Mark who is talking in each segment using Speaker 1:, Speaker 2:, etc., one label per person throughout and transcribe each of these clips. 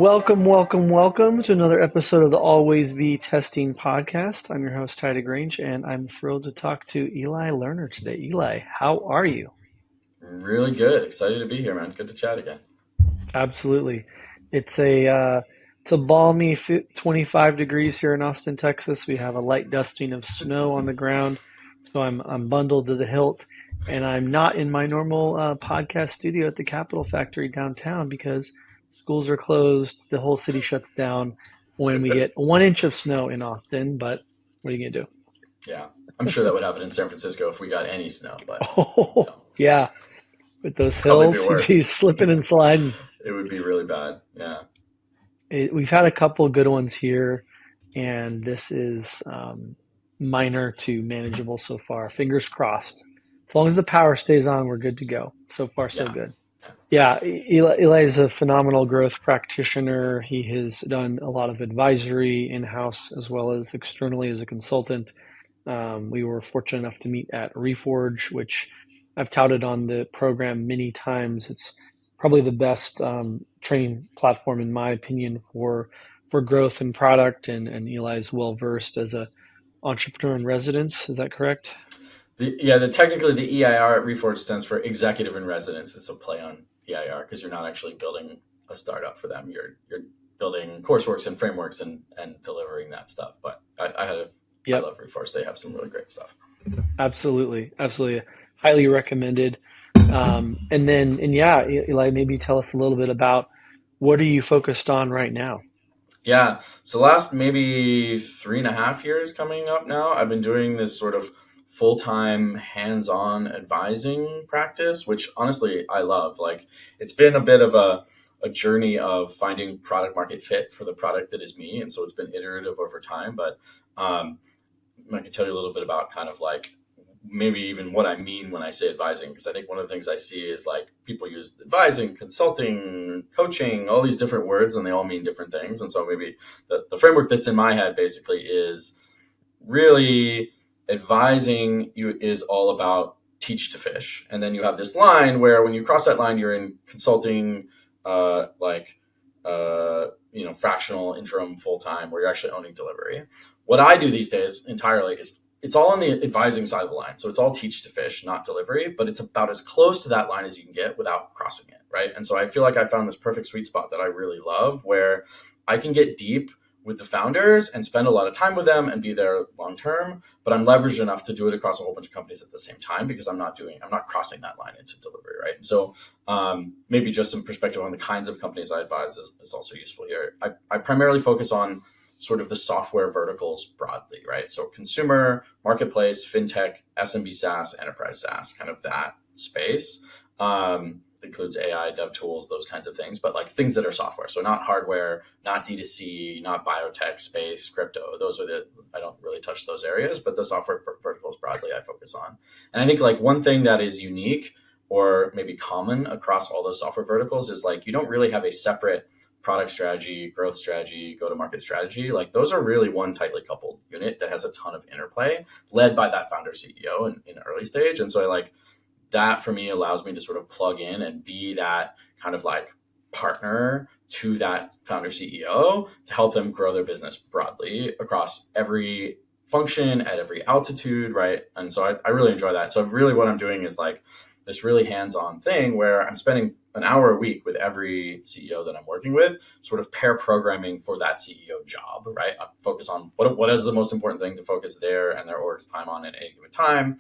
Speaker 1: Welcome to another episode of the Always Be Testing podcast. I'm your host, DeGrange, and I'm thrilled to talk to Ely Lerner today. Eli, how are you?
Speaker 2: Really good. Excited to be here, man. Good to chat again.
Speaker 1: Absolutely. It's a balmy 25 degrees here in Austin, Texas. We have a light dusting of snow on the ground, so I'm bundled to the hilt, and I'm not in my normal podcast studio at the Capitol Factory downtown because schools are closed. The whole city shuts down when we get 1 inch of snow in Austin. But what are you gonna do?
Speaker 2: Yeah, I'm sure that would happen in San Francisco if we got any snow, but we
Speaker 1: Oh,
Speaker 2: don't. So
Speaker 1: yeah, with those
Speaker 2: probably be
Speaker 1: hills, you'd be
Speaker 2: worse.
Speaker 1: slipping and sliding.
Speaker 2: It would be really bad. Yeah.
Speaker 1: We've had a couple good ones here, and this is minor to manageable so far. Fingers crossed. As long as the power stays on, we're good to go. So far, so
Speaker 2: Yeah.
Speaker 1: good. Yeah, Eli is a phenomenal growth practitioner. He has done a lot of advisory in-house as well as externally as a consultant. We were fortunate enough to meet at Reforge, which I've touted on the program many times. It's probably the best training platform, in my opinion, for growth and product. And Eli is well versed as a entrepreneur in residence. Is that correct?
Speaker 2: Technically the EIR at Reforge stands for Executive in Residence. It's a play on EIR because you're not actually building a startup for them. You're building courseworks and frameworks and delivering that stuff. But I
Speaker 1: Yep,
Speaker 2: love Reforge. They have some really great stuff.
Speaker 1: absolutely, highly recommended. And yeah, Eli, maybe tell us a little bit about what are you focused on right now?
Speaker 2: Yeah. So last maybe 3.5 years coming up now, I've been doing this sort of full-time hands-on advising practice, which honestly I love. Like it's been a bit of a journey of finding product market fit for the product that is me. And so it's been iterative over time, but um, I can tell you a little bit about kind of like maybe even what I mean when I say advising, because I think one of the things I see is like people use advising, consulting, coaching, all these different words, and they all mean different things. And so maybe the framework that's in my head basically is really advising you is all about teach to fish. And then you have this line where when you cross that line, you're in consulting, like, fractional, interim, full time, where you're actually owning delivery. What I do these days entirely is it's all on the advising side of the line. So it's all teach to fish, not delivery, but it's about as close to that line as you can get without crossing it. Right. And so I feel like I found this perfect sweet spot that I really love where I can get deep with the founders and spend a lot of time with them and be there long term, but I'm leveraged enough to do it across a whole bunch of companies at the same time because I'm not crossing that line into delivery. Right. And so maybe just some perspective on the kinds of companies I advise is also useful here. I primarily focus on sort of the software verticals broadly, right? So consumer, marketplace, fintech, SMB SaaS, enterprise SaaS, kind of that space. Includes AI, dev tools, those kinds of things, but like things that are software. So not hardware, not D2C, not biotech space, crypto. I don't really touch those areas, but the software verticals broadly I focus on. And I think like one thing that is unique or maybe common across all those software verticals is like you don't really have a separate product strategy, growth strategy, go-to-market strategy. Like those are really one tightly coupled unit that has a ton of interplay led by that founder CEO in early stage. And so I like that for me allows me to sort of plug in and be that kind of like partner to that founder CEO to help them grow their business broadly across every function at every altitude. Right. And so I really enjoy that. So really what I'm doing is like this really hands-on thing where I'm spending an hour a week with every CEO that I'm working with, sort of pair programming for that CEO job, right? I focus on what is the most important thing to focus their and their org's time on at any given time.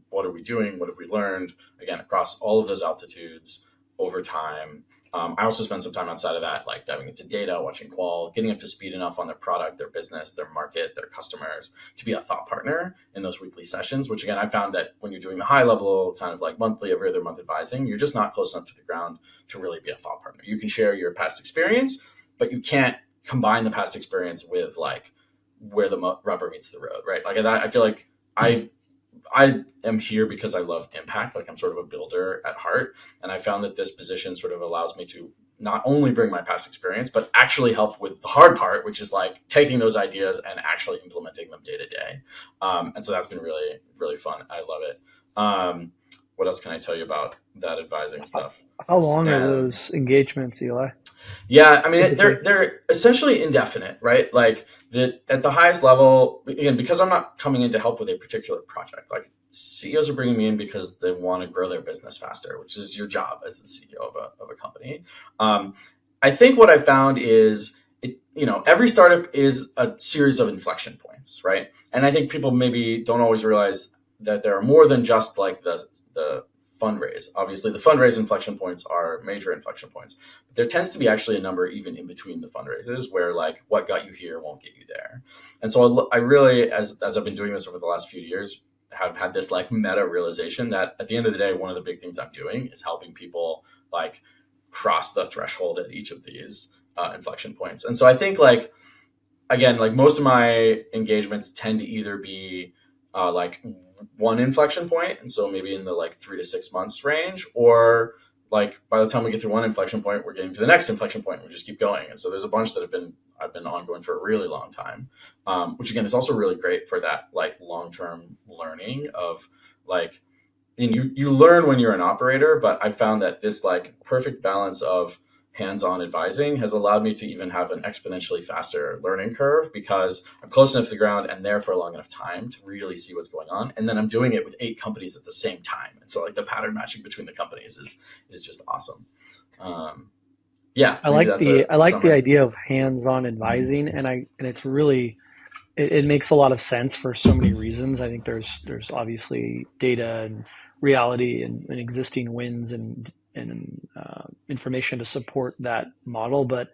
Speaker 2: What are we doing? What have we learned? Again, across all of those altitudes over time. I also spend some time outside of that, like diving into data, watching qual, getting up to speed enough on their product, their business, their market, their customers to be a thought partner in those weekly sessions, which again, I found that when you're doing the high level kind of like monthly, every other month advising, you're just not close enough to the ground to really be a thought partner. You can share your past experience, but you can't combine the past experience with like where the rubber meets the road, right? Like I feel like I am here because I love impact. Like I'm sort of a builder at heart. And I found that this position sort of allows me to not only bring my past experience, but actually help with the hard part, which is like taking those ideas and actually implementing them day to day. And so that's been really, really fun. I love it. What else can I tell you about that advising stuff?
Speaker 1: How long are
Speaker 2: And
Speaker 1: those engagements, Eli?
Speaker 2: Yeah, I mean,
Speaker 1: typically?
Speaker 2: they're essentially indefinite, right? Like at the highest level, again, because I'm not coming in to help with a particular project. Like CEOs are bringing me in because they want to grow their business faster, which is your job as the CEO of a company. Um, I think what I found is every startup is a series of inflection points, right? And I think people maybe don't always realize that there are more than just like the fundraise. Obviously, the fundraise inflection points are major inflection points. But there tends to be actually a number even in between the fundraises where like what got you here won't get you there. And so I really, as I've been doing this over the last few years, have had this like meta realization that at the end of the day, one of the big things I'm doing is helping people like cross the threshold at each of these inflection points. And so I think like again, like most of my engagements tend to either be like one inflection point, and so maybe in the like 3 to 6 months range, or like by the time we get through one inflection point, we're getting to the next inflection point. And we just keep going, and so there's a bunch that I've been ongoing for a really long time, which again is also really great for that like long term learning of like and you learn when you're an operator, but I found that this like perfect balance of hands-on advising has allowed me to even have an exponentially faster learning curve because I'm close enough to the ground and there for a long enough time to really see what's going on. And then I'm doing it with 8 companies at the same time. And so like the pattern matching between the companies is just awesome. Um, yeah, maybe that's
Speaker 1: I
Speaker 2: a
Speaker 1: like the
Speaker 2: summary.
Speaker 1: idea of hands-on advising, and it's really it makes a lot of sense for so many reasons. I think there's obviously data and reality and existing wins and information to support that model, but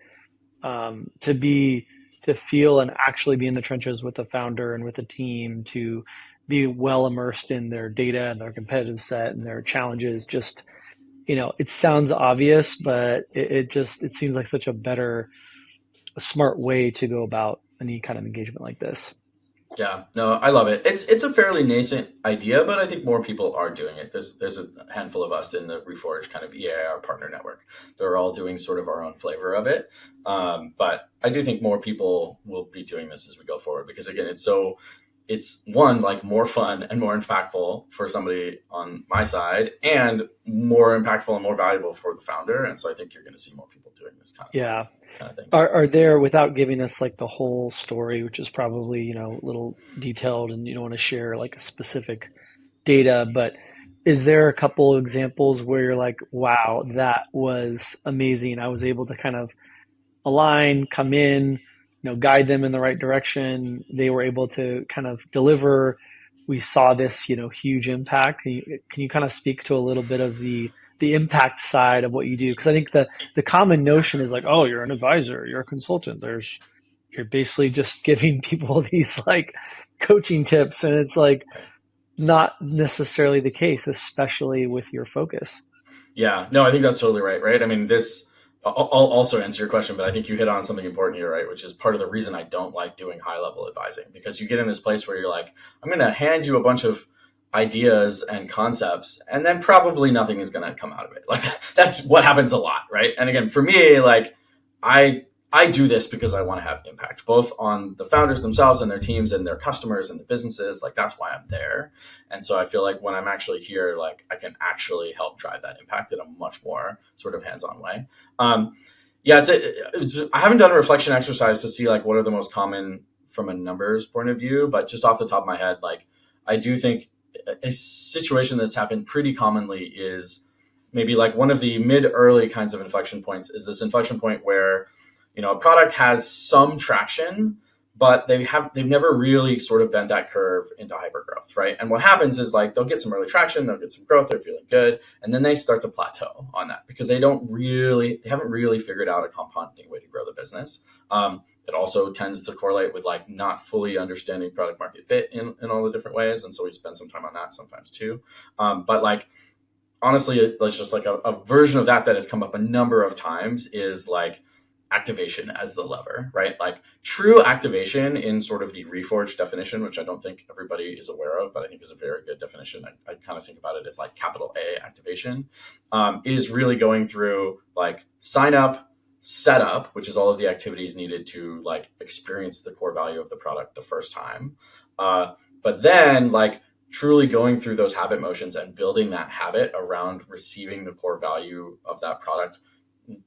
Speaker 1: to feel and actually be in the trenches with the founder and with the team, to be well immersed in their data and their competitive set and their challenges, just it sounds obvious, but it seems like such a smart way to go about any kind of engagement like this.
Speaker 2: Yeah, no, I love it. It's a fairly nascent idea, but I think more people are doing it. There's a handful of us in the Reforge kind of EAR partner network. They're all doing sort of our own flavor of it. But I do think more people will be doing this as we go forward because again, it's one like more fun and more impactful for somebody on my side, and more impactful and more valuable for the founder. And so I think you're going to see more people doing this
Speaker 1: Yeah.
Speaker 2: kind of thing.
Speaker 1: Are there, without giving us like the whole story, which is probably, a little detailed and you don't want to share like a specific data, but is there a couple examples where you're like, wow, that was amazing. I was able to kind of align, come in, guide them in the right direction. They were able to kind of deliver. We saw this, huge impact. Can you kind of speak to a little bit of the impact side of what you do? Because I think the common notion is like, oh, you're an advisor, you're a consultant. You're basically just giving people these like coaching tips, and it's like
Speaker 2: Right.
Speaker 1: not necessarily the case, especially with your focus.
Speaker 2: Yeah, no, I think that's totally right. Right. I mean, I'll also answer your question, but I think you hit on something important here, right? Which is part of the reason I don't like doing high level advising because you get in this place where you're like, I'm going to hand you a bunch of ideas and concepts, and then probably nothing is going to come out of it. Like that's what happens a lot, right? And again, for me, like I I do this because I want to have impact, both on the founders themselves and their teams and their customers and the businesses. Like that's why I'm there. And so I feel like when I'm actually here, like I can actually help drive that impact in a much more sort of hands-on way. Yeah, I haven't done a reflection exercise to see like what are the most common from a numbers point of view, but just off the top of my head, like I do think a situation that's happened pretty commonly is maybe like one of the mid early kinds of inflection points is this inflection point where a product has some traction, but they've never really sort of bent that curve into hypergrowth, right? And what happens is like they'll get some early traction, they'll get some growth, they're feeling good, and then they start to plateau on that because they haven't really figured out a compounding way to grow the business. It also tends to correlate with like not fully understanding product market fit in all the different ways, and so we spend some time on that sometimes too. But like honestly, it's just like a version of that has come up a number of times is like activation as the lever, right? Like true activation in sort of the Reforged definition, which I don't think everybody is aware of, but I think is a very good definition. I kind of think about it as like capital A activation, is really going through like sign up, setup, which is all of the activities needed to like experience the core value of the product the first time. But then like truly going through those habit motions and building that habit around receiving the core value of that product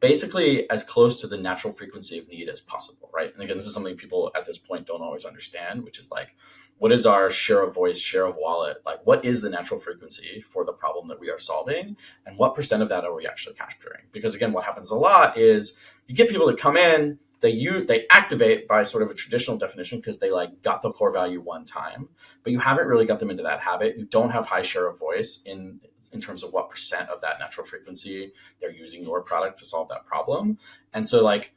Speaker 2: basically as close to the natural frequency of need as possible, right? And again, this is something people at this point don't always understand, which is like, what is our share of voice, share of wallet? Like, what is the natural frequency for the problem that we are solving? And what percent of that are we actually capturing? Because again, what happens a lot is you get people that come in, they activate by sort of a traditional definition because they like got the core value one time, but you haven't really got them into that habit. You don't have high share of voice in terms of what percent of that natural frequency they're using your product to solve that problem. And so like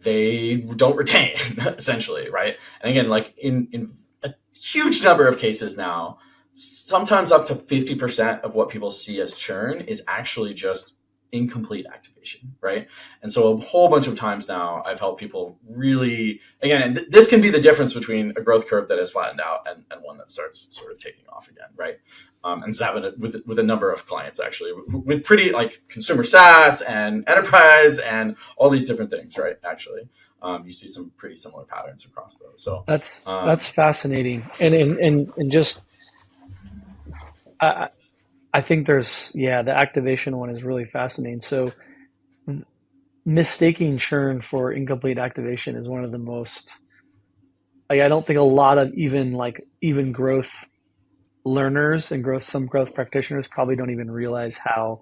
Speaker 2: they don't retain essentially, right? And again, like in a huge number of cases now, sometimes up to 50% of what people see as churn is actually just incomplete activation, right? And so a whole bunch of times now I've helped people really, again, and this can be the difference between a growth curve that has flattened out and one that starts sort of taking off again, right? And it's happened with a number of clients actually, with pretty like consumer SaaS and enterprise and all these different things, right? Actually, you see some pretty similar patterns across those. So
Speaker 1: That's fascinating, and just I I think there's the activation one is really fascinating. So mistaking churn for incomplete activation is one of the most like I don't think a lot of even growth learners and some growth practitioners probably don't even realize how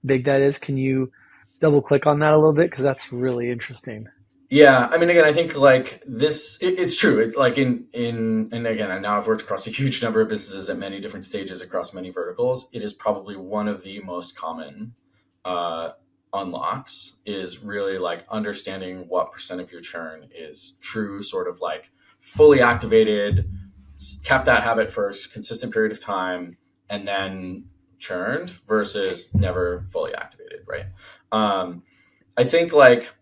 Speaker 1: big that is. Can you double click on that a little bit? Because that's really interesting.
Speaker 2: yeah, I mean, again, I think like it's true. It's like and again, and now I've worked across a huge number of businesses at many different stages across many verticals. It is probably one of the most common uh, unlocks is really like understanding what percent of your churn is true, sort of like fully activated, kept that habit for a consistent period of time, and then churned versus never fully activated, right? I think like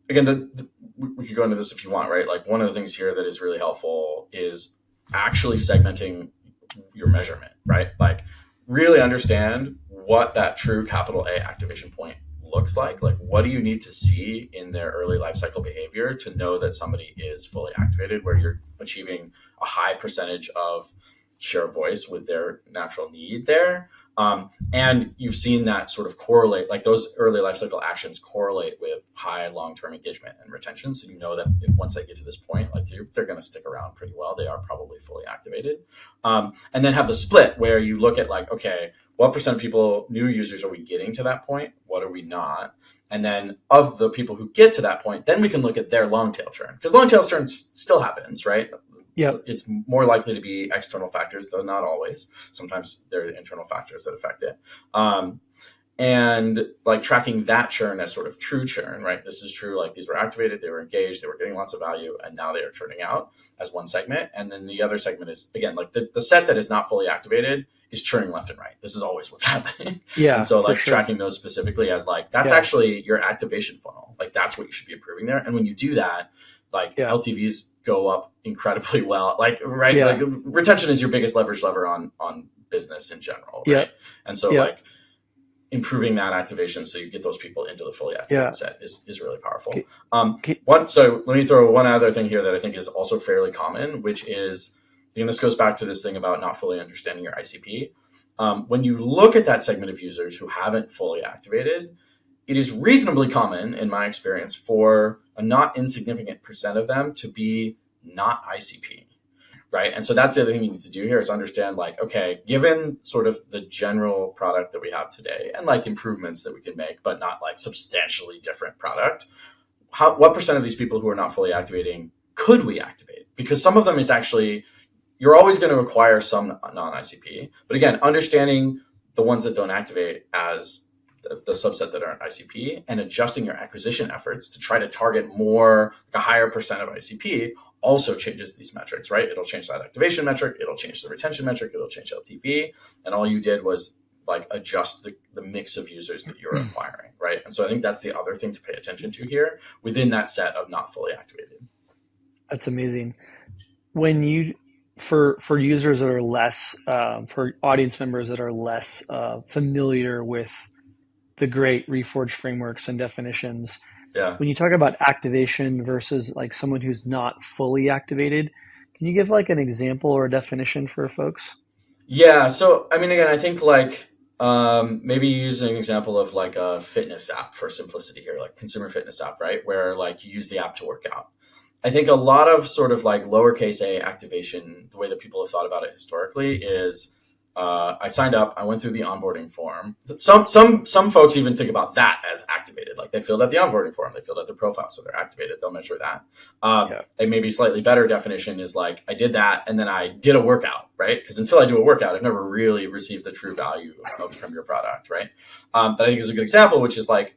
Speaker 2: again, we could go into this if you want, right? Like one of the things here that is really helpful is actually segmenting your measurement, right? Like really understand what that true capital A activation point looks like. Like what do you need to see in their early life cycle behavior to know that somebody is fully activated, where you're achieving a high percentage of share of voice with their natural need there. And you've seen that sort of correlate, like those early life cycle actions correlate with high long-term engagement and retention. So you know that if once they get to this point, like they're going to stick around pretty well. They are probably fully activated. And then have the split where you look at like, okay, what percent of people, new users, are we getting to that point? What are we not? And then of the people who get to that point, then we can look at their long tail churn, because long tail churn still happens, right?
Speaker 1: Yep.
Speaker 2: It's more likely to be external factors, though not always. Sometimes there are internal factors that affect it. And like tracking that churn as sort of true churn, right? This is true. Like these were activated, they were engaged, they were getting lots of value, and now they are churning out as one segment. And then the other segment is, again, like the set that is not fully activated is churning left and right. This is always what's happening. And
Speaker 1: Yeah,
Speaker 2: so
Speaker 1: for
Speaker 2: like
Speaker 1: sure.
Speaker 2: tracking those specifically as like, that's
Speaker 1: Yeah.
Speaker 2: actually your activation funnel. Like that's what you should be improving there. And when you do that, like
Speaker 1: Yeah.
Speaker 2: LTVs go up incredibly well. Like, right. Like
Speaker 1: Yeah.
Speaker 2: retention is your biggest leverage lever on business in general.
Speaker 1: Yeah.
Speaker 2: Right. And so
Speaker 1: Yeah.
Speaker 2: like, improving that activation so you get those people into the fully
Speaker 1: Yeah.
Speaker 2: activated set is really powerful.
Speaker 1: Okay. Okay.
Speaker 2: So let me throw one other thing here that I think is also fairly common, which is, and this goes back to this thing about not fully understanding your ICP. When you look at that segment of users who haven't fully activated, it is reasonably common, in my experience, for a not insignificant percent of them to be not ICP. Right. And so that's the other thing you need to do here is understand like, okay, given sort of the general product that we have today and like improvements that we can make, but not like substantially different product, what percent of these people who are not fully activating could we activate? Because some of them is actually, you're always going to require some non-ICP. But again, understanding the ones that don't activate as the subset that aren't ICP and adjusting your acquisition efforts to try to target more, like a higher percent of ICP also changes these metrics, right? It'll change that activation metric. It'll change the retention metric. It'll change LTV. And all you did was like adjust the mix of users that you're acquiring, right? And so I think that's the other thing to pay attention to here within that set of not fully activated.
Speaker 1: That's amazing. When you for users that are less for audience members that are less familiar with the great Reforge frameworks and definitions,
Speaker 2: Yeah.
Speaker 1: when you talk about activation versus like someone who's not fully activated, can you give like an example or a definition for folks?
Speaker 2: Yeah. So, I mean, again, I think like Maybe using an example of like a fitness app for simplicity here, like consumer fitness app, right? Where like you use the app to work out. I think a lot of sort of like lowercase a activation, the way that people have thought about it historically is I signed up, I went through the onboarding form. Some folks even think about that as activated, like they filled out the onboarding form, they filled out their profile, so they're activated. They'll measure that.
Speaker 1: Yeah.
Speaker 2: A maybe slightly better definition is like I did that and then I did a workout, right? Because until I do a workout, I've never really received the true value from your product, right? But I think it's a good example, which is like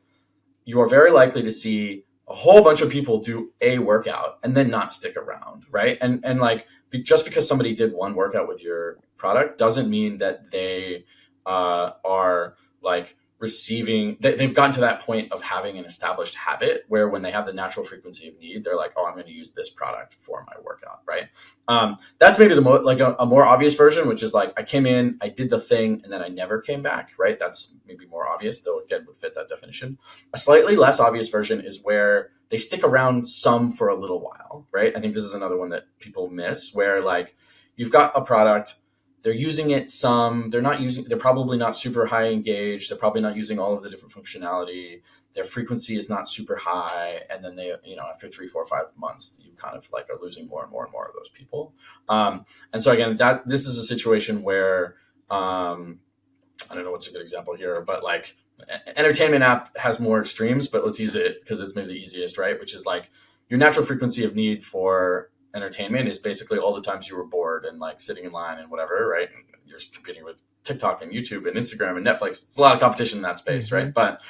Speaker 2: you are very likely to see a whole bunch of people do a workout and then not stick around, right? And like just because somebody did one workout with your product doesn't mean that they are like they've gotten to that point of having an established habit where when they have the natural frequency of need, they're like, oh, I'm going to use this product for my workout, right? That's maybe a more obvious version, which is like I came in, I did the thing, and then I never came back, right? That's maybe more obvious, though again would fit that definition. A slightly less obvious version is where they stick around some for a little while, right? I think this is another one that people miss, where like you've got a product, they're using it some, they're probably not super high engaged, they're probably not using all of the different functionality, their frequency is not super high, and then they, after 3, 4, 5 months, you kind of like are losing more and more and more of those people. And so again, this is a situation where I don't know what's a good example here, but like entertainment app has more extremes, but let's use it because it's maybe the easiest, right? Which is like your natural frequency of need for entertainment is basically all the times you were bored and like sitting in line and whatever, right? And you're competing with TikTok and YouTube and Instagram and Netflix. It's a lot of competition in that space,
Speaker 1: Mm-hmm.
Speaker 2: right? But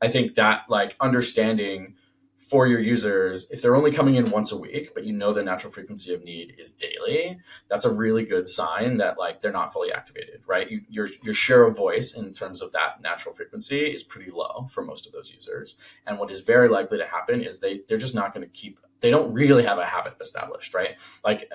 Speaker 2: I think that like understanding for your users, if they're only coming in once a week, but the natural frequency of need is daily, that's a really good sign that like they're not fully activated, right? Your share of voice in terms of that natural frequency is pretty low for most of those users. And what is very likely to happen is they're just not going to they don't really have a habit established, right? Like,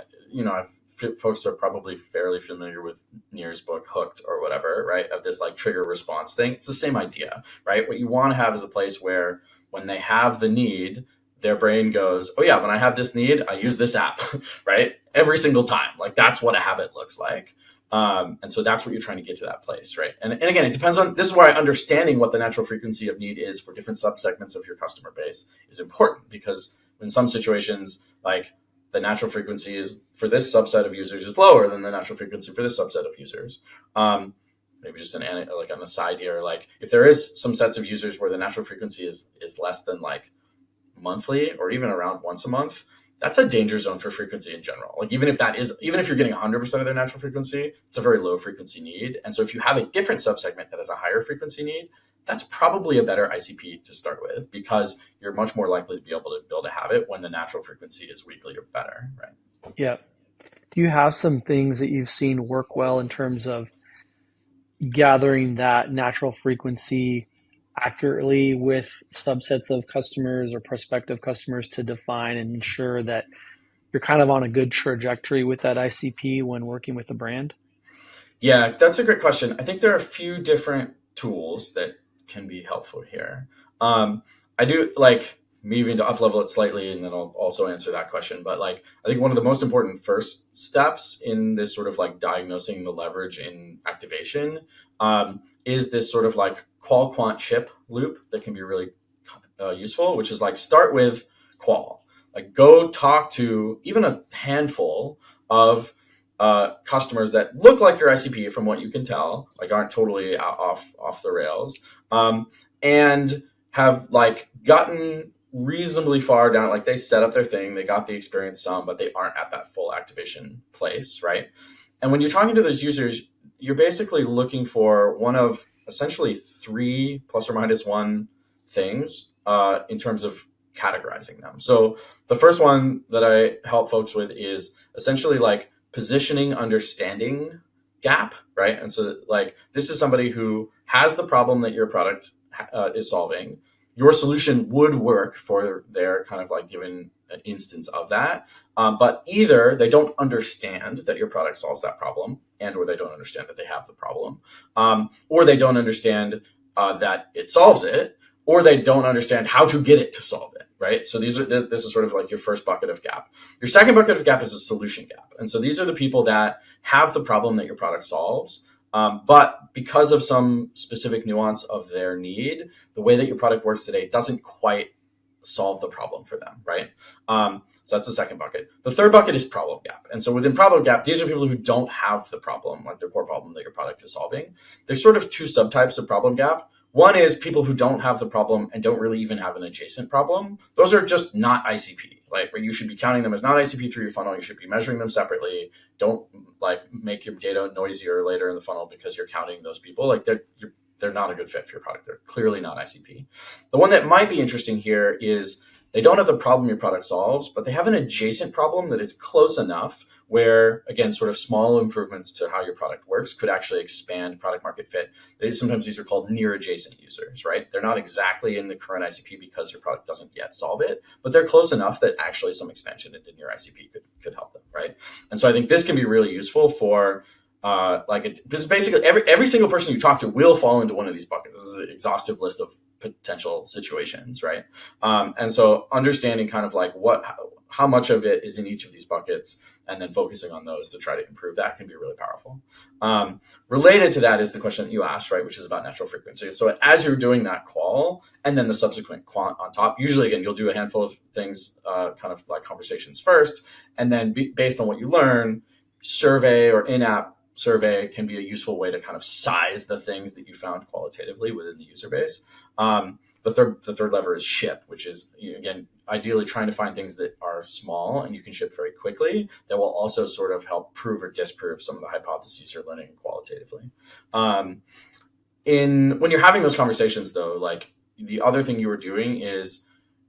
Speaker 2: folks are probably fairly familiar with Near's book, Hooked or whatever, right? Of this like trigger response thing. It's the same idea, right? What you want to have is a place where when they have the need, their brain goes, oh yeah, when I have this need, I use this app, right? Every single time. Like that's what a habit looks like. And so that's what you're trying to get to that place, right? And again, it depends on, this is why understanding what the natural frequency of need is for different subsegments of your customer base is important, because in some situations, like the natural frequency is for this subset of users is lower than the natural frequency for this subset of users. Maybe just an aside here, like if there is some sets of users where the natural frequency is less than like monthly or even around once a month, that's a danger zone for frequency in general. Like even if you're getting 100% of their natural frequency, it's a very low frequency need. And so if you have a different subsegment that has a higher frequency need, that's probably a better ICP to start with, because you're much more likely to be able to build a habit when the natural frequency is weekly or better, right?
Speaker 1: Yeah. Do you have some things that you've seen work well in terms of gathering that natural frequency accurately with subsets of customers or prospective customers to define and ensure that you're kind of on a good trajectory with that ICP when working with the brand?
Speaker 2: Yeah, that's a great question. I think there are a few different tools that can be helpful here. I do like moving to up level it slightly, and then I'll also answer that question. But like, I think one of the most important first steps in this sort of like diagnosing the leverage in activation is this sort of like qual quant ship loop that can be really useful, which is like start with qual, like go talk to even a handful of customers that look like your ICP from what you can tell, like aren't totally off the rails, and have like gotten reasonably far down, like they set up their thing, they got the experience some, but they aren't at that full activation place, right? And when you're talking to those users, you're basically looking for one of essentially 3 plus or minus 1 things in terms of categorizing them. So the first one that I help folks with is essentially like positioning understanding gap, right? And so like this is somebody who has the problem that your product is solving. Your solution would work for their kind of like given instance of that. But either they don't understand that your product solves that problem, and or they don't understand that they have the problem, or they don't understand that it solves it, or they don't understand how to get it to solve it, right? So this is sort of like your first bucket of gap. Your second bucket of gap is a solution gap. And so these are the people that have the problem that your product solves, But because of some specific nuance of their need, the way that your product works today doesn't quite solve the problem for them, right? So that's the second bucket. The third bucket is problem gap. And so within problem gap, these are people who don't have the problem, like the core problem that your product is solving. There's sort of two subtypes of problem gap. One is people who don't have the problem and don't really even have an adjacent problem. Those are just not ICP. Like, where you should be counting them as not ICP through your funnel. You should be measuring them separately. Don't like make your data noisier later in the funnel because you're counting those people. Like, they're not a good fit for your product. They're clearly not ICP. The one that might be interesting here is they don't have the problem your product solves, but they have an adjacent problem that is close enough where, again, sort of small improvements to how your product works could actually expand product market fit. Sometimes these are called near adjacent users, right? They're not exactly in the current ICP because your product doesn't yet solve it, but they're close enough that actually some expansion into near ICP could help them, right? And so I think this can be really useful for because basically every single person you talk to will fall into one of these buckets. This is an exhaustive list of potential situations, right? And so understanding kind of like how much of it is in each of these buckets and then focusing on those to try to improve that can be really powerful. Related to that is the question that you asked, right, which is about natural frequency. So as you're doing that qual and then the subsequent quant on top, usually, again, you'll do a handful of things, kind of like conversations first, and then based on what you learn, survey or in-app survey can be a useful way to kind of size the things that you found qualitatively within the user base. The third lever is ship, which is, again, ideally trying to find things that are small and you can ship very quickly that will also sort of help prove or disprove some of the hypotheses you're learning qualitatively. When you're having those conversations, though, like the other thing you were doing is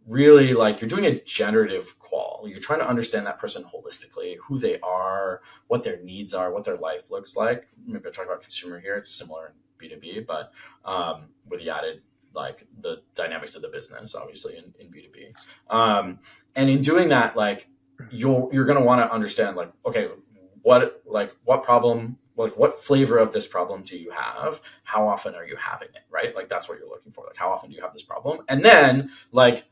Speaker 2: really like you're doing a generative qual. You're trying to understand that person holistically, who they are, what their needs are, what their life looks like. Maybe I'll talk about consumer here. It's similar in B2B, but with the added like the dynamics of the business, obviously in B2B. And in doing that, like you're going to want to understand like, okay, what problem, like what flavor of this problem do you have? How often are you having it? Right? Like that's what you're looking for. Like how often do you have this problem? And then like,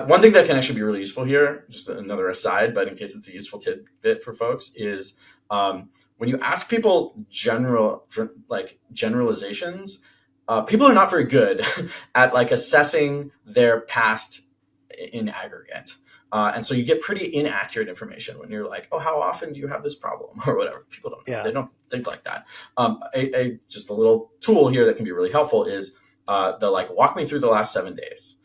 Speaker 2: one thing that can actually be really useful here, just another aside, but in case it's a useful tidbit for folks, is when you ask people generalizations, people are not very good at like assessing their past in aggregate. And so you get pretty inaccurate information when you're like, oh, how often do you have this problem or whatever? People don't know. Yeah. They don't think like that. Just a little tool here that can be really helpful is the like, walk me through the last 7 days.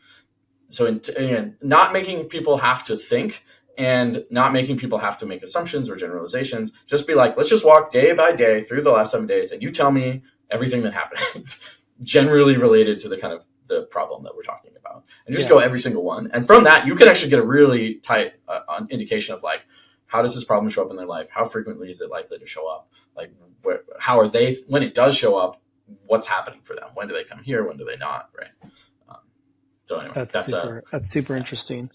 Speaker 2: So again, not making people have to think and not making people have to make assumptions or generalizations. Just be like, let's just walk day by day through the last 7 days and you tell me everything that happened generally related to the kind of the problem that we're talking about, and just go every single one. And from that, you can actually get a really tight indication of like, how does this problem show up in their life? How frequently is it likely to show up? Like, how are they, when it does show up, what's happening for them? When do they come here? When do they not? Right. So anyway,
Speaker 1: that's super interesting.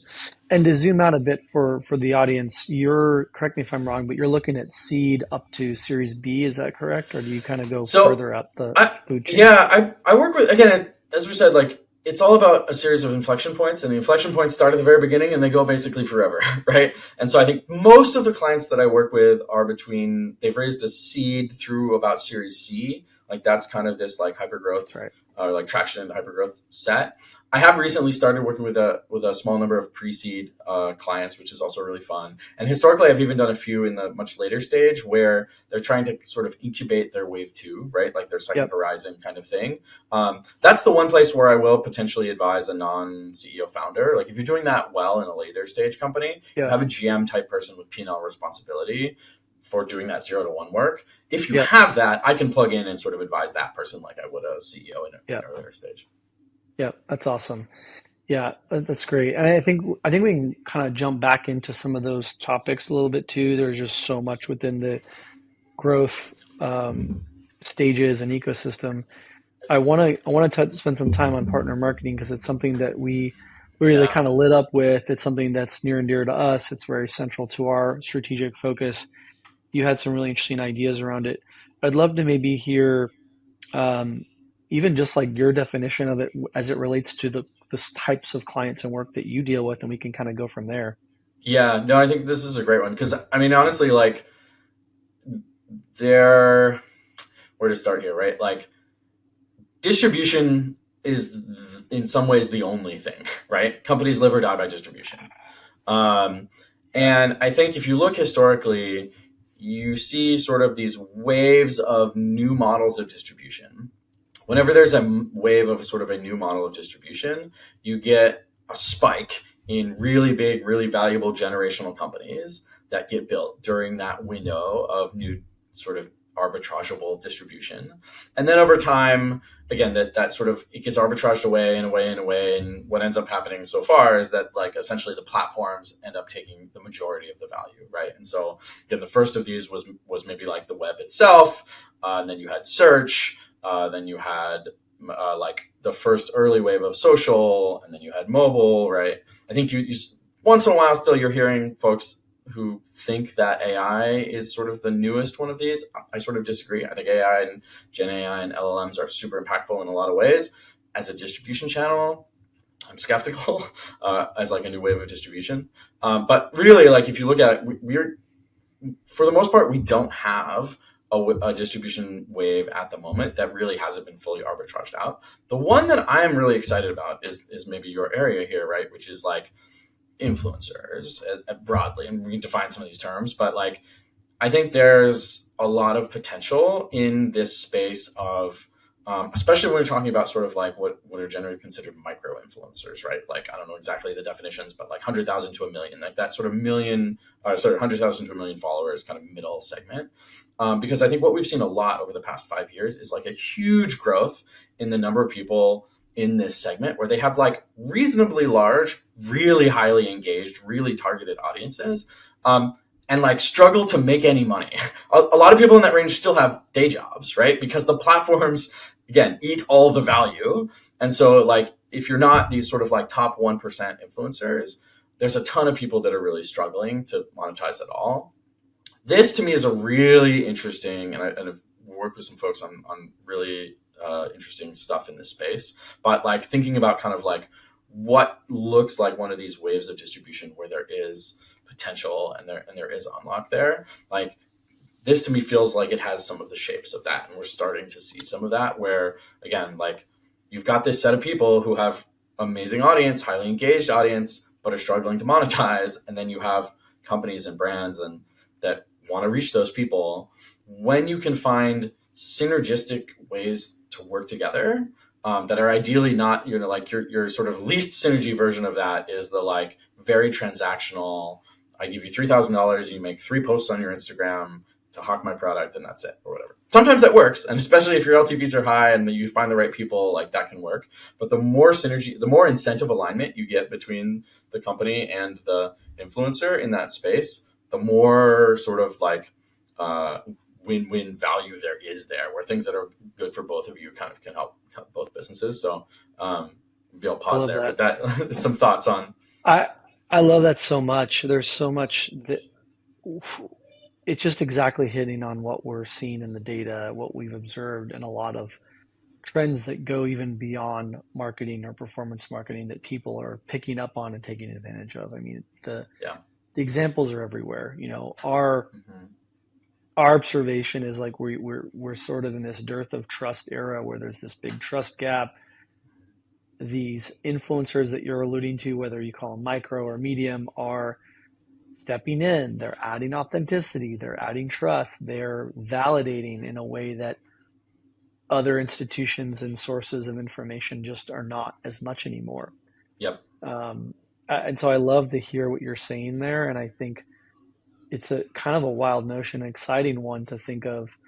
Speaker 1: And to zoom out a bit for the audience, correct me if I'm wrong, but you're looking at seed up to Series B. Is that correct, or do you kind of go further up the food chain?
Speaker 2: Yeah, I work with, again, as we said, like it's all about a series of inflection points, and the inflection points start at the very beginning and they go basically forever, right? And so I think most of the clients that I work with are they've raised a seed through about Series C. Like that's kind of this like hypergrowth, right? Or like traction into hypergrowth set. I have recently started working with a small number of pre-seed clients, which is also really fun. And historically, I've even done a few in the much later stage where they're trying to sort of incubate their wave 2, right? Like their second horizon kind of thing. That's the one place where I will potentially advise a non-CEO founder. Like if you're doing that well in a later stage company, you have a GM type person with P&L responsibility for doing that 0 to 1 work. If you have that, I can plug in and sort of advise that person like I would a CEO in an earlier stage.
Speaker 1: Yeah, that's awesome. Yeah, that's great. And I think we can kind of jump back into some of those topics a little bit too. There's just so much within the growth stages and ecosystem. I want to spend some time on partner marketing because it's something that we really kind of lit up with. It's something that's near and dear to us. It's very central to our strategic focus. You had some really interesting ideas around it. I'd love to maybe hear even just like your definition of it as it relates to the types of clients and work that you deal with, and we can kind of go from there.
Speaker 2: Yeah, no, I think this is a great one because I mean, honestly, like we're where to start here, right? Like distribution is in some ways the only thing, right? Companies live or die by distribution. Um, and I think if you look historically, you see sort of these waves of new models of distribution. Whenever there's a wave of sort of a new model of distribution, you get a spike in really big, really valuable generational companies that get built during that window of new sort of arbitrageable distribution. And then over time, again, that sort of it gets arbitraged away and away and away. And what ends up happening so far is that like essentially the platforms end up taking the majority of the value, right? And so again, the first of these was maybe like the web itself, and then you had search, then you had like the first early wave of social, and then you had mobile, right? I think you once in a while still you're hearing folks who think that AI is sort of the newest one of these. I sort of disagree. I think AI and Gen AI and LLMs are super impactful in a lot of ways. As a distribution channel, I'm skeptical as like a new wave of distribution. But really, like if you look at it, we're for the most part, we don't have a distribution wave at the moment that really hasn't been fully arbitraged out. The one that I'm really excited about is maybe your area here, right? Which is like influencers broadly, and we can define some of these terms, but like I think there's a lot of potential in this space of especially when we're talking about sort of like what are generally considered micro influencers, right? Like I don't know exactly the definitions, but like 100,000 to a million, like that sort of million, 100,000 to a million followers kind of middle segment. Because I think what we've seen a lot over the past 5 years is like a huge growth in the number of people in this segment where they have like reasonably large, really highly engaged, really targeted audiences. And like struggle to make any money. A lot of people in that range still have day jobs, right? Because the platforms, again, eat all the value. And so like, if you're not these sort of like top 1% influencers, there's a ton of people that are really struggling to monetize at all. This to me is a really interesting, and I've worked with some folks on really interesting stuff in this space, but like thinking about kind of like what looks like one of these waves of distribution where there is potential and there is unlock there. Like this to me feels like it has some of the shapes of that, and we're starting to see some of that where again like you've got this set of people who have amazing audience, highly engaged audience, but are struggling to monetize, and then you have companies and brands and that want to reach those people. When you can find synergistic ways to work together, that are ideally not, like your sort of least synergy version of that is the like very transactional, I give you $3,000, you make 3 posts on your Instagram to hawk my product, and that's it, or whatever. Sometimes that works, and especially if your LTVs are high and you find the right people, like that can work. But the more synergy, the more incentive alignment you get between the company and the influencer in that space, the more sort of like win-win value there is there, where things that are good for both of you kind of can help both businesses. So maybe I'll
Speaker 1: I
Speaker 2: pause
Speaker 1: love
Speaker 2: there,
Speaker 1: that.
Speaker 2: but that some thoughts on.
Speaker 1: I I love that so much. There's so much that it's just exactly hitting on what we're seeing in the data, what we've observed, and a lot of trends that go even beyond marketing or performance marketing that people are picking up on and taking advantage of. I mean,
Speaker 2: Yeah.
Speaker 1: the examples are everywhere.
Speaker 2: Mm-hmm.
Speaker 1: Our observation is like we're sort of in this dearth of trust era where there's this big trust gap. These influencers that you're alluding to, whether you call them micro or medium, are stepping in. They're adding authenticity. They're adding trust. They're validating in a way that other institutions and sources of information just are not as much anymore.
Speaker 2: Yep.
Speaker 1: Um, and so I love to hear what you're saying there. And I think it's a kind of a wild notion, an exciting one to think of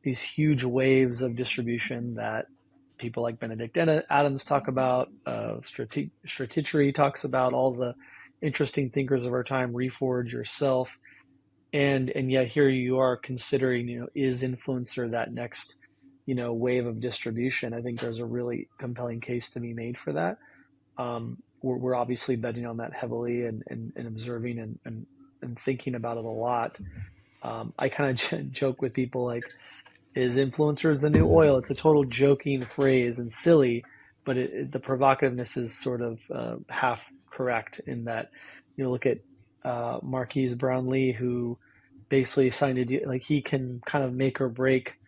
Speaker 1: these huge waves of distribution that people like Benedict Adams talk about, Stratechery talks about, all the interesting thinkers of our time, Reforge, yourself, and yet here you are considering, is influencer that next, wave of distribution? I think there's a really compelling case to be made for that. We're obviously betting on that heavily and observing and thinking about it a lot. I kind of joke with people like, is influencers the new oil? It's a total joking phrase and silly, but the provocativeness is sort of half correct in that look at Marquise Brownlee, who basically signed a deal, like he can kind of make or break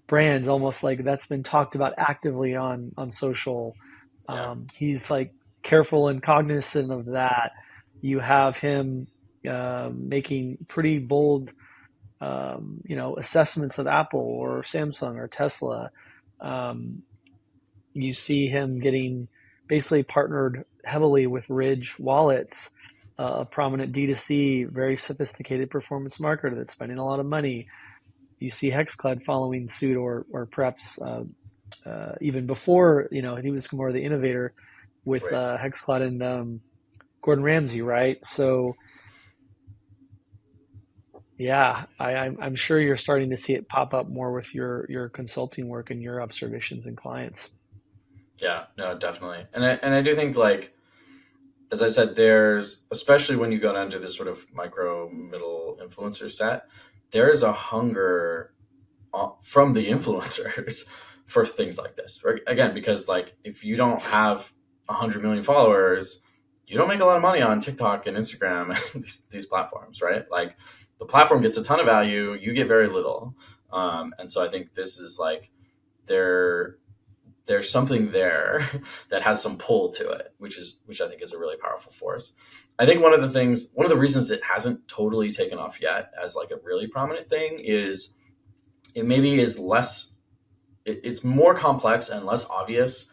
Speaker 1: brands, almost like that's been talked about actively on social.
Speaker 2: Yeah.
Speaker 1: He's like careful and cognizant of that. You have him making pretty bold, assessments of Apple or Samsung or Tesla. Um, you see him getting basically partnered heavily with Ridge Wallets, a prominent D2C, very sophisticated performance marketer that's spending a lot of money. You see Hexclad following suit, or perhaps even before, he was more the innovator with
Speaker 2: Right.
Speaker 1: Hexclad and Gordon Ramsay, right? So yeah, I'm sure you're starting to see it pop up more with your consulting work and your observations and clients.
Speaker 2: Yeah. No, definitely. And I do think, like, as I said, there's, especially when you go down to this sort of micro middle influencer set, there is a hunger from the influencers for things like this. Right? Again, because like if you don't have 100 million followers, you don't make a lot of money on TikTok and Instagram and these platforms, right? Like the platform gets a ton of value, you get very little. And so I think this is like there there's something there that has some pull to it, which I think is a really powerful force. I think one of the reasons it hasn't totally taken off yet as like a really prominent thing is it maybe is less it's more complex and less obvious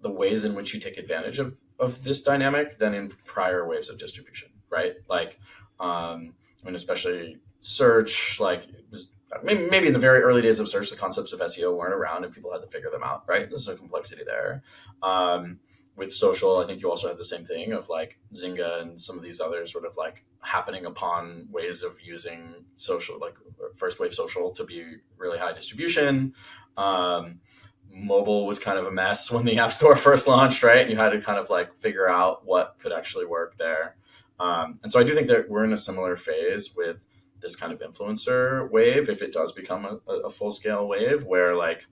Speaker 2: the ways in which you take advantage of this dynamic than in prior waves of distribution, right? Like, I mean, especially search, like it was maybe in the very early days of search, the concepts of SEO weren't around and people had to figure them out, right? There's a complexity there. With social, I think you also had the same thing of like Zynga and some of these others sort of like happening upon ways of using social, like first wave social to be really high distribution. Um, Mobile was kind of a mess when the App Store first launched, right? And you had to kind of like figure out what could actually work there. And so I do think that we're in a similar phase with this kind of influencer wave, if it does become a full scale wave, where like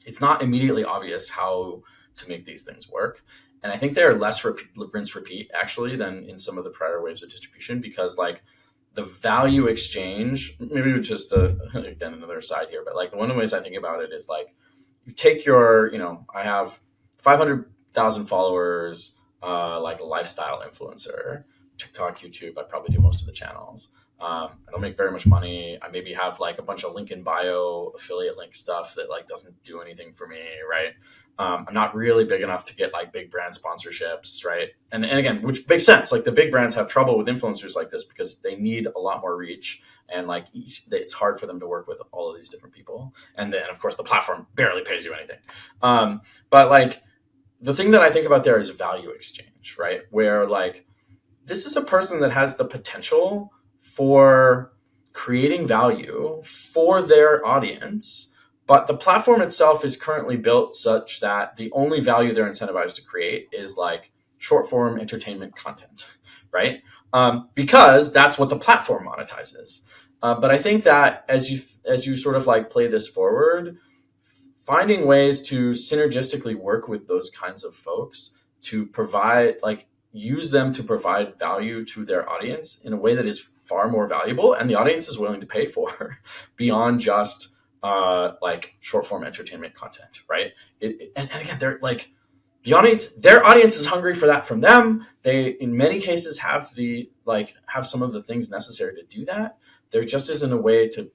Speaker 2: it's not immediately obvious how to make these things work. And I think they're less rinse repeat actually than in some of the prior waves of distribution because like the value exchange, maybe just again another side here, but like the one of the ways I think about it is like you take your, I have 500,000 followers, like a lifestyle influencer, TikTok, YouTube. I probably do most of the channels. I don't make very much money. I maybe have like a bunch of link in bio affiliate link stuff that like doesn't do anything for me, right? I'm not really big enough to get like big brand sponsorships, right? And again, which makes sense. Like the big brands have trouble with influencers like this because they need a lot more reach, and like it's hard for them to work with all of these different people. And then of course the platform barely pays you anything. But like the thing that I think about there is value exchange, right? Where like this is a person that has the potential for creating value for their audience, but the platform itself is currently built such that the only value they're incentivized to create is like short form entertainment content, right? Because that's what the platform monetizes. But I think that as you sort of like play this forward, finding ways to synergistically work with those kinds of folks to provide like use them to provide value to their audience in a way that is far more valuable and the audience is willing to pay for beyond just like short form entertainment content, right? And again, they're like their audience is hungry for that from them. They in many cases have some of the things necessary to do that. There just isn't a way to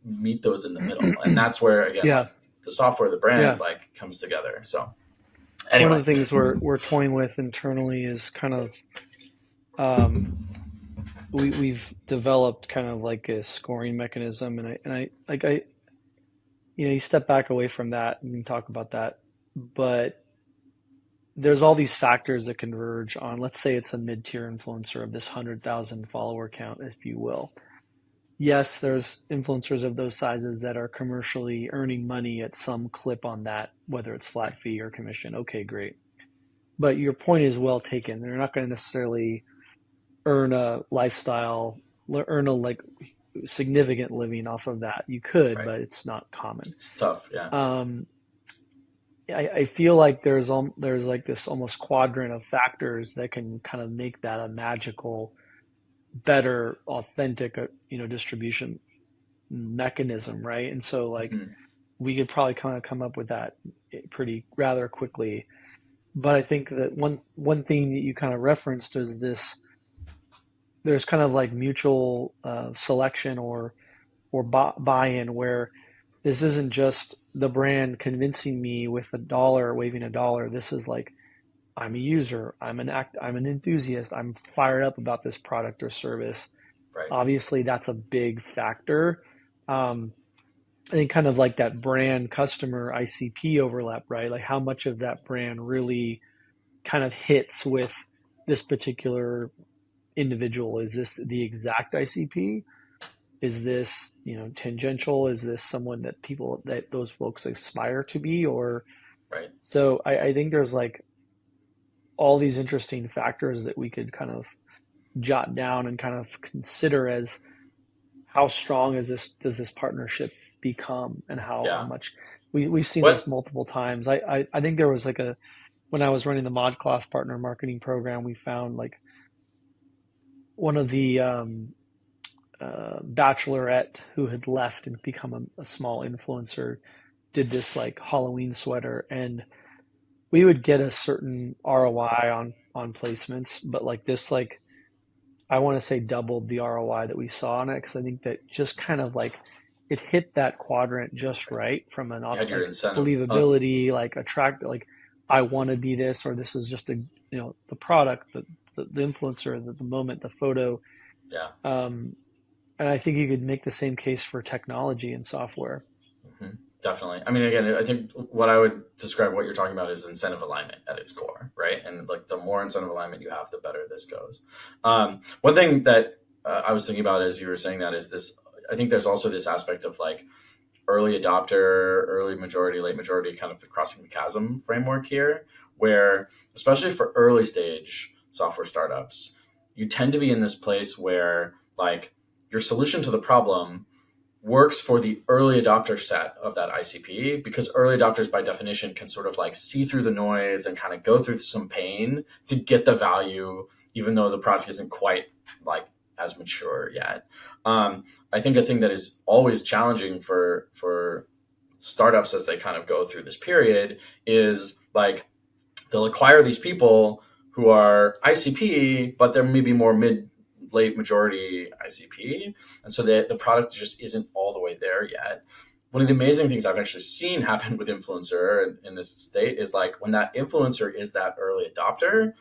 Speaker 2: meet those in the middle, and that's where again
Speaker 1: Yeah,
Speaker 2: like the software, the brand
Speaker 1: yeah.
Speaker 2: like comes together. So
Speaker 1: One of
Speaker 2: anyway.
Speaker 1: the things we're toying with internally is kind of um, we've developed kind of like a scoring mechanism, and I like I you step back away from that and talk about that, but there's all these factors that converge on, let's say it's a mid-tier influencer of this 100,000 follower count, if you will. Yes, there's influencers of those sizes that are commercially earning money at some clip on that, whether it's flat fee or commission. Okay, great. But your point is well taken. They're not going to necessarily earn a lifestyle, earn a like significant living off of that. You could,
Speaker 2: Right.
Speaker 1: but it's not common.
Speaker 2: It's tough. Yeah.
Speaker 1: Um, I feel like there's like this almost quadrant of factors that can kind of make that a magical, better, authentic, distribution. mechanism, right? And so like
Speaker 2: Mhm.
Speaker 1: we could probably kind of come up with that pretty rather quickly. But I think that one thing that you kind of referenced is this: there's kind of like mutual selection or buy-in, where this isn't just the brand convincing me with a dollar, waving a dollar. This is like, I'm a user, I'm an enthusiast, I'm fired up about this product or service.
Speaker 2: Right.
Speaker 1: Obviously, that's a big factor. Um, I think kind of like that brand customer ICP overlap, right? Like how much of that brand really kind of hits with this particular individual? Is this the exact ICP? Is this, tangential? Is this someone that people that those folks aspire to be? Or
Speaker 2: Right.
Speaker 1: so I think there's like all these interesting factors that we could kind of jot down and kind of consider as how strong does this partnership become, and how
Speaker 2: Yeah.
Speaker 1: much we've seen this
Speaker 2: What?
Speaker 1: multiple times. I think there was like a when I was running the ModCloth partner marketing program, we found like one of the bachelorette who had left and become a small influencer did this like Halloween sweater, and we would get a certain ROI on placements, but like this, like I want to say doubled the ROI that we saw on it, because I think that just kind of like it hit that quadrant just
Speaker 2: Right.
Speaker 1: right from an
Speaker 2: You had
Speaker 1: off
Speaker 2: your
Speaker 1: like
Speaker 2: incentive.
Speaker 1: believability, like attract, like I want to be this, or this is just a the product, the influencer, the moment, the photo.
Speaker 2: Yeah.
Speaker 1: Um, and I think you could make the same case for technology and software.
Speaker 2: Mhm. Definitely. I mean, again, I think what I would describe what you're talking about is incentive alignment at its core, right? And like the more incentive alignment you have, the better this goes. One thing that I was thinking about as you were saying that is this. I think there's also this aspect of like early adopter, early majority, late majority, kind of the crossing the chasm framework here, where especially for early stage software startups, you tend to be in this place where like your solution to the problem works for the early adopter set of that ICP, because early adopters by definition can sort of like see through the noise and kind of go through some pain to get the value, even though the product isn't quite like as mature yet. I think a thing that is always challenging for startups as they kind of go through this period is like they'll acquire these people who are ICP, but they're maybe more mid late majority ICP. And so the product just isn't all the way there yet. One of the amazing things I've actually seen happen with influencer in this state is like when that influencer is that early adopter,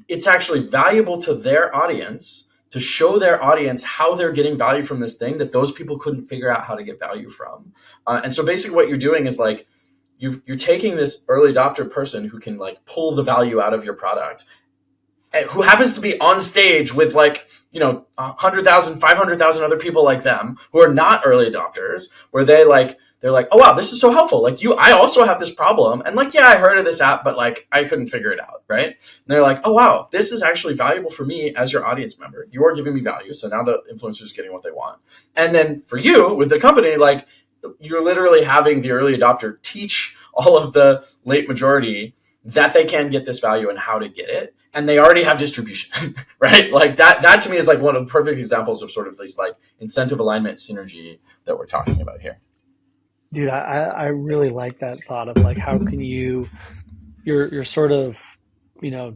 Speaker 2: it's actually valuable to their audience to show their audience how they're getting value from this thing that those people couldn't figure out how to get value from. And so basically what you're doing is like, you're taking this early adopter person who can like pull the value out of your product, who happens to be on stage with like 100,000 500,000 other people like them who are not early adopters, where they're like, oh wow, this is so helpful, like I also have this problem, and like, yeah, I heard of this app, but like I couldn't figure it out, right? And they're like, oh wow, this is actually valuable for me as your audience member, you are giving me value, so now the influencer is getting what they want. And then for you with the company, like you're literally having the early adopter teach all of the late majority that they can get this value and how to get it, and they already have distribution. Right? Like that to me is like one of the perfect examples of sort of this like incentive alignment synergy that we're talking about here.
Speaker 1: Dude, I really like that thought of like how can you're sort of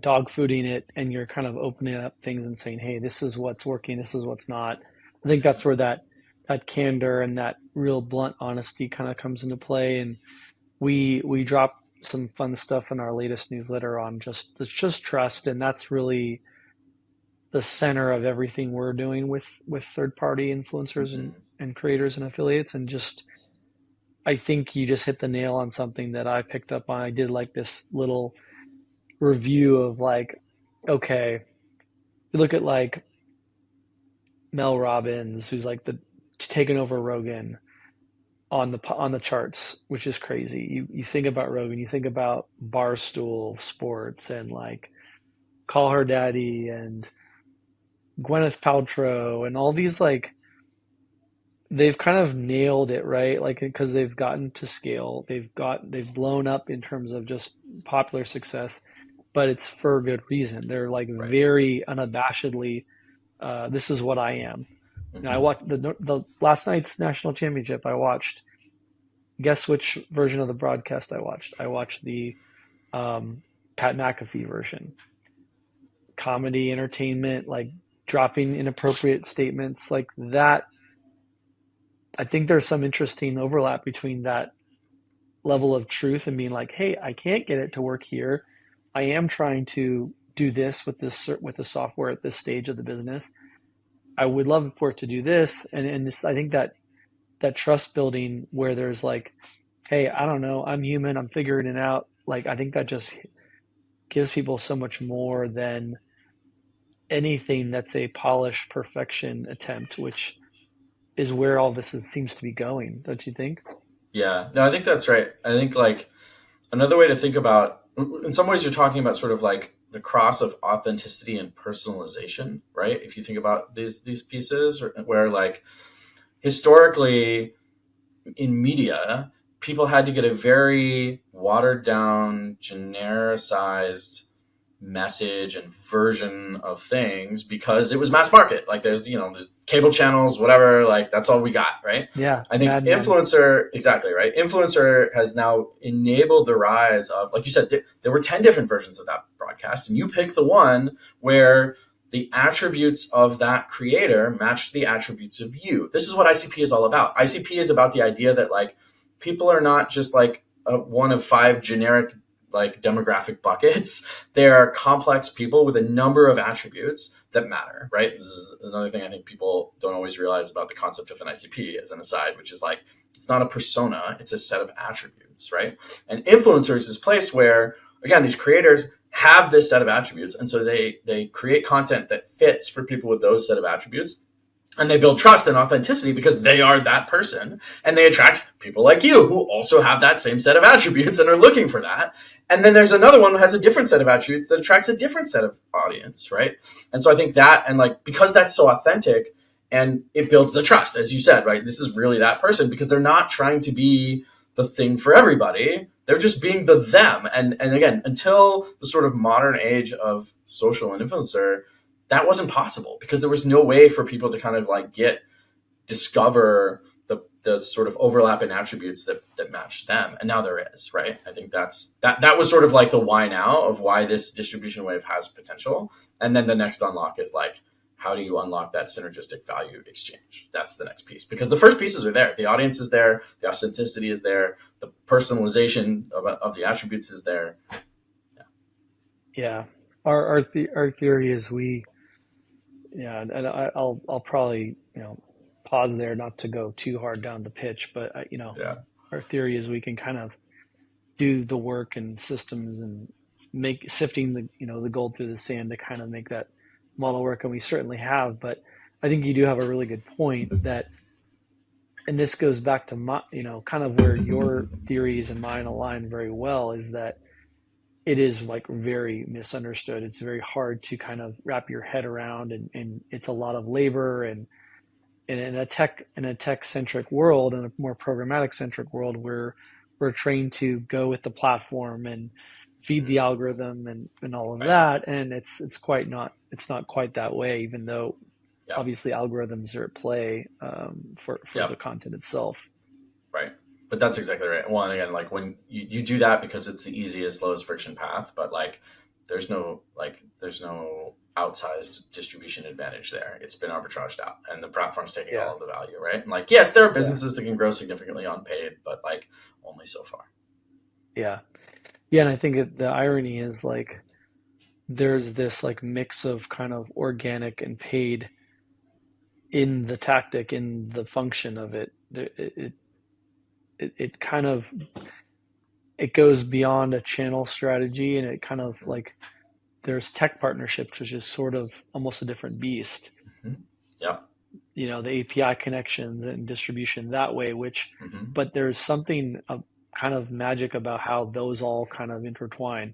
Speaker 1: dog fooding it, and you're kind of opening up things and saying, hey, this is what's working, this is what's not. I think that's where that candor and that real blunt honesty kind of comes into play. And we drop some fun stuff in our latest newsletter on just trust, and that's really the center of everything we're doing with third party influencers
Speaker 2: Mm-hmm.
Speaker 1: and creators and affiliates. And just I think you just hit the nail on something that I picked up on. I did like this little review of like, okay, you look at like Mel Robbins, who's like the taking over Rogan on the charts, which is crazy. You think about Rogan, you think about Barstool Sports and like Call Her Daddy and Gwyneth Paltrow and all these, like they've kind of nailed it, right? Like because they've gotten to scale, they've blown up in terms of just popular success, but it's for good reason. They're like
Speaker 2: Right.
Speaker 1: very unabashedly, this is what I am. I
Speaker 2: Hmm.
Speaker 1: watched the last night's national championship. I watched. Guess which version of the broadcast I watched? I watched the um, Pat McAfee version. Comedy, entertainment, like dropping inappropriate statements like that. I think there's some interesting overlap between that level of truth and being like, hey, I can't get it to work here. I am trying to do this with the software at this stage of the business. I would love for it to do this, and this, I think that trust building where there's like, hey, I don't know, I'm human, I'm figuring it out. Like I think that just gives people so much more than anything that's a polished perfection attempt, which is where all this seems to be going, don't you think?
Speaker 2: Yeah, no, I think that's right. I think like another way to think about, in some ways, you're talking about sort of like the cross of authenticity and personalization, right? If you think about these pieces, where like historically in media, people had to get a very watered down, genericized message and version of things because it was mass market. Like there's cable channels, whatever, like that's all we got, right?
Speaker 1: Yeah,
Speaker 2: I think
Speaker 1: Mad Men.
Speaker 2: influencer, exactly right. Influencer has now enabled the rise of, like you said, there were 10 different versions of that broadcast, and you pick the one where the attributes of that creator match the attributes of you. This is what ICP is all about. ICP is about the idea that like people are not just like one of five generic like demographic buckets. They are complex people with a number of attributes that matter, right? This is another thing I think people don't always realize about the concept of an ICP as an aside, which is like it's not a persona, it's a set of attributes, right? And influencers is this place where, again, these creators have this set of attributes, and so they create content that fits for people with those set of attributes, and they build trust and authenticity because they are that person, and they attract people like you who also have that same set of attributes and are looking for that. And then there's another one who has a different set of attributes that attracts a different set of audience, right? And so I think that, and like because that's so authentic, and it builds the trust, as you said, right? This is really that person because they're not trying to be the thing for everybody. They're just being the them. And again, until the sort of modern age of social and influencer, that wasn't possible because there was no way for people to kind of like discover the sort of overlap in attributes that match them, and now there is, right? I think that was sort of like the why now of why this distribution wave has potential, and then the next unlock is like how do you unlock that synergistic value exchange? That's the next piece, because the first pieces are there, the audience is there, the authenticity is there, the personalization of the attributes is there. Yeah.
Speaker 1: Yeah, our theory is we yeah, and I'll probably pause there not to go too hard down the pitch, but
Speaker 2: Yeah.
Speaker 1: our theory is we can kind of do the work and systems and make sifting the gold through the sand to kind of make that model work, and we certainly have. But I think you do have a really good point that, and this goes back to my kind of where your theories and mine align very well, is that it is like very misunderstood. It's very hard to kind of wrap your head around, and it's a lot of labor, and in a tech centric world, in a more programmatic centric world, where we're trained to go with the platform and feed the
Speaker 2: Mm-hmm.
Speaker 1: algorithm and all of
Speaker 2: Right.
Speaker 1: that, and it's not quite that way, even though
Speaker 2: Yeah.
Speaker 1: obviously algorithms are at play for
Speaker 2: Yeah.
Speaker 1: the content itself.
Speaker 2: Right. But that's exactly right. Well, and again, like when you do that because it's the easiest, lowest friction path, but like there's no outsized distribution advantage there. It's been arbitraged out and the platform's taking
Speaker 1: Yeah,
Speaker 2: all of the value, right? And like, yes, there are
Speaker 1: yeah,
Speaker 2: businesses that can grow significantly on paid, but like only so far.
Speaker 1: yeah, yeah. And I think the irony is like there's this like mix of kind of organic and paid in the tactic, in the function of it. It kind of it goes beyond a channel strategy, and it kind of like there's tech partnerships, which is sort of almost a different beast.
Speaker 2: Mm-hmm. Yeah.
Speaker 1: The API connections and distribution that way, which,
Speaker 2: Mm-hmm.
Speaker 1: but there's something kind of magic about how those all kind of intertwine.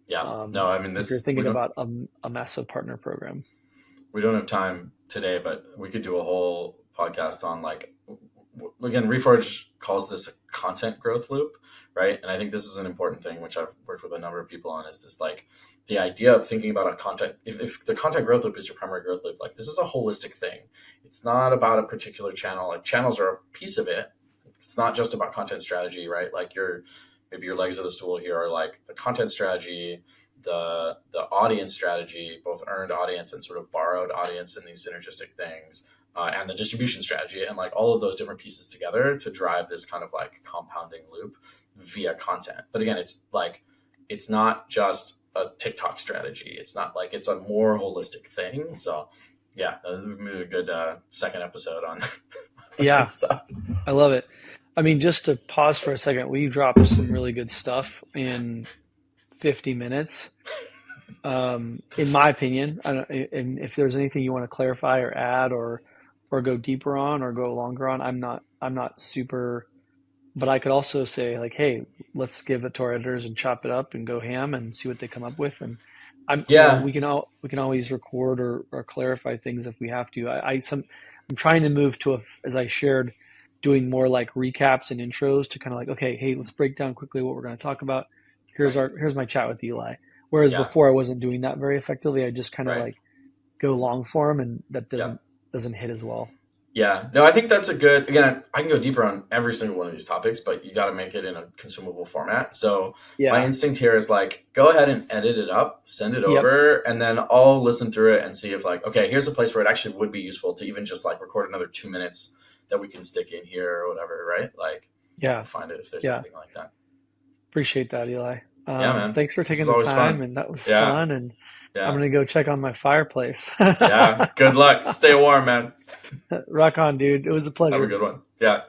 Speaker 2: Yeah. No, I mean
Speaker 1: If you're
Speaker 2: this
Speaker 1: thinking about a massive partner program.
Speaker 2: we don't have time today, but we could do a whole podcast on like again, Reforge calls this a content growth loop, right? And I think this is an important thing, which I've worked with a number of people on, is this like the idea of thinking about a content, if the content growth loop is your primary growth loop, like this is a holistic thing. It's not about a particular channel. Like channels are a piece of it. It's not just about content strategy, right? Like maybe your legs of the stool here are like the content strategy, the audience strategy, both earned audience and sort of borrowed audience in these synergistic things, and the distribution strategy, and like all of those different pieces together to drive this kind of like compounding loop via content. But again, it's not just a TikTok strategy. It's not like, it's a more holistic thing. So yeah, that would be a good second episode on
Speaker 1: Yeah,
Speaker 2: this stuff.
Speaker 1: I love it. I mean, just to pause for a second, we dropped some really good stuff in 50 minutes. In my opinion, and if there's anything you want to clarify or add or go deeper on or go longer on, I'm not super, but I could also say like, hey, let's give it to our editors and chop it up and go ham and see what they come up with. And
Speaker 2: Yeah.
Speaker 1: we can always record or clarify things if we have to. I'm trying to move to as I shared, doing more like recaps and intros to kind of like, okay, hey, let's break down quickly what we're going to talk about.
Speaker 2: Right.
Speaker 1: Here's my chat with Eli. Whereas
Speaker 2: Yeah.
Speaker 1: before I wasn't doing that very effectively. I just kind of
Speaker 2: Right.
Speaker 1: like go long form, and that
Speaker 2: Yeah.
Speaker 1: doesn't hit as well.
Speaker 2: Yeah, no, I think that's a good, again, I can go deeper on every single one of these topics, but you got to make it in a consumable format. So my
Speaker 1: Yeah.
Speaker 2: instinct here is like, go ahead and edit it up, send it
Speaker 1: Yep.
Speaker 2: over, and then I'll listen through it and see if like, okay, here's a place where it actually would be useful to even just like record another 2 minutes that we can stick in here or whatever, right? Like,
Speaker 1: Yeah.
Speaker 2: find it if there's
Speaker 1: Yeah.
Speaker 2: anything like that.
Speaker 1: Appreciate that, Eli.
Speaker 2: Yeah, man.
Speaker 1: Thanks for
Speaker 2: This
Speaker 1: taking
Speaker 2: is
Speaker 1: the
Speaker 2: always
Speaker 1: time,
Speaker 2: fun.
Speaker 1: and that was
Speaker 2: Yeah.
Speaker 1: fun. And I'm
Speaker 2: Yeah.
Speaker 1: gonna go check on my fireplace.
Speaker 2: Yeah. Good luck. Stay warm, man.
Speaker 1: Rock on, dude. It was a
Speaker 2: Have a
Speaker 1: pleasure.
Speaker 2: good one. Yeah.